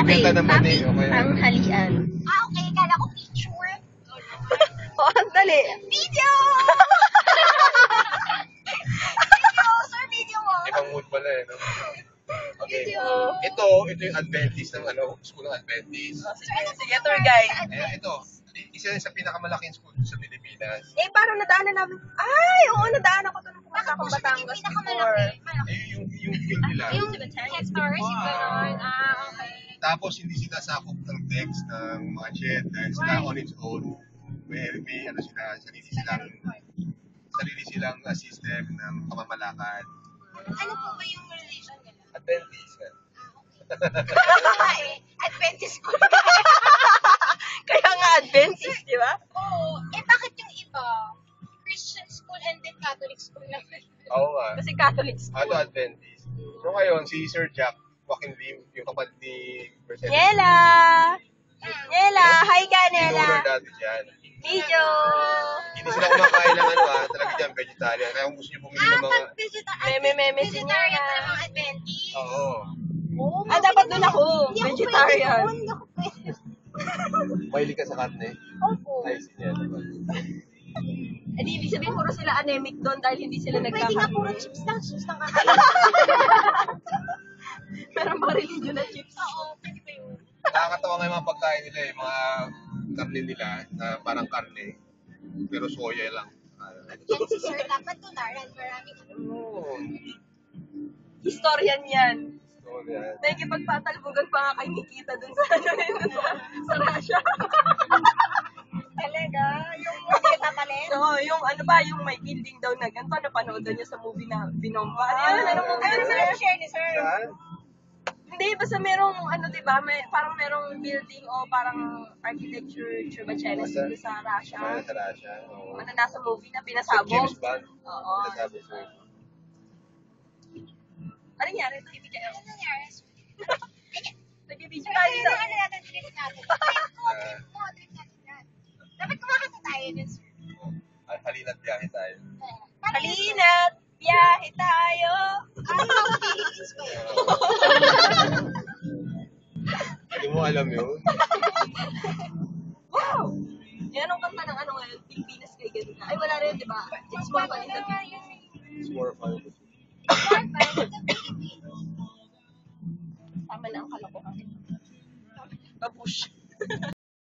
Bibenta naman eh. Okay. Tanghalian. Okay. Kala ko picture. Oh, dali. Video! Sir, video mo. Ibang mood pala eh. No? Okay. Ito yung Adventist ng school ng Adventist. Sige, tour guide. Ito, isa sa pinakamalaking school sa Pilipinas. Eh, parang nadaanan namin. Ay, oo, nadaanan ko ito nung pumunta akong Bakit po siya naging Batangas before. pinakamalaki? Malaki. Yung field nila. Yung hectares, yung gano'n. Okay. Tapos hindi sila sakop ng text ng mga shed dahil sila on its own. May sarili silang system ng pamamalakad. Ano po ba yung religion nila? Adventist. Adventist school. Kaya nga Adventist, di ba? Oo. Bakit yung iba? Christian school and then Catholic school naman. Oo nga. Kasi Catholic school. Ano Adventist? So ngayon, si Sir Jack Joaquin Lim, yung kapatid ni Mercedes. Nela! Nela! Hi ka, Nela! Inuulan dati dyan. Video! Hindi sila kumakain ng talaga dyan, vegetarian. Kaya kung gusto nyo bumili ng mga... Meme si Vegetarian Nela. pa ng mga Adventist. Oo. Dapat doon ako. Vegetarian. Hindi ako pwede. Mahilig ka sa karne? Opo. Ayos niya. Eh di ibig sabihin puro sila anemic doon dahil hindi sila Pwede nga puro nagkakaroon. chips lang kakain. Meron bang religion na chips? Oo, pwede ba yun? Nakakatawa nga yung mga pagkain nila eh, mga karne nila na parang karne, pero soya lang. Yan si Sir, dapat tunaran. Maraming ano. Oo. Historian yan. So, yan. Nakikipagpatalbugan pa nga kay Nikita dun sa sa Russia. Talaga? Yung hindi papalit? So, yung ano ba, yung may building daw na ganito, napanood daw niya sa movie na binomba. Ano yun? Anong movie? Ano naman yung share ni Sir? Yan. Hindi, basta merong, ano diba, parang merong building o parang architecture ba Chinese dito sa Russia. Ano sa Russia? Oo. Ano nasa movie na St. pinasabog. James Bond. Oo. Pinasabog ko. Ano nangyari? Ano nangyari? Nag-video Sir, tayo. ano natin, trip natin. Trip natin yan. Dapat kumakanta tayo din, Sir. Halina't biyahe tayo. Halina't biyahe tayo. Ay, mga Philippines ba yun? Hindi mo alam yun. Wow! Yan ang kanta ng ano ngayon, Pilipinas kay ganun. Ay, wala rin, di ba? It's more fun in the Philippines. It's more fun.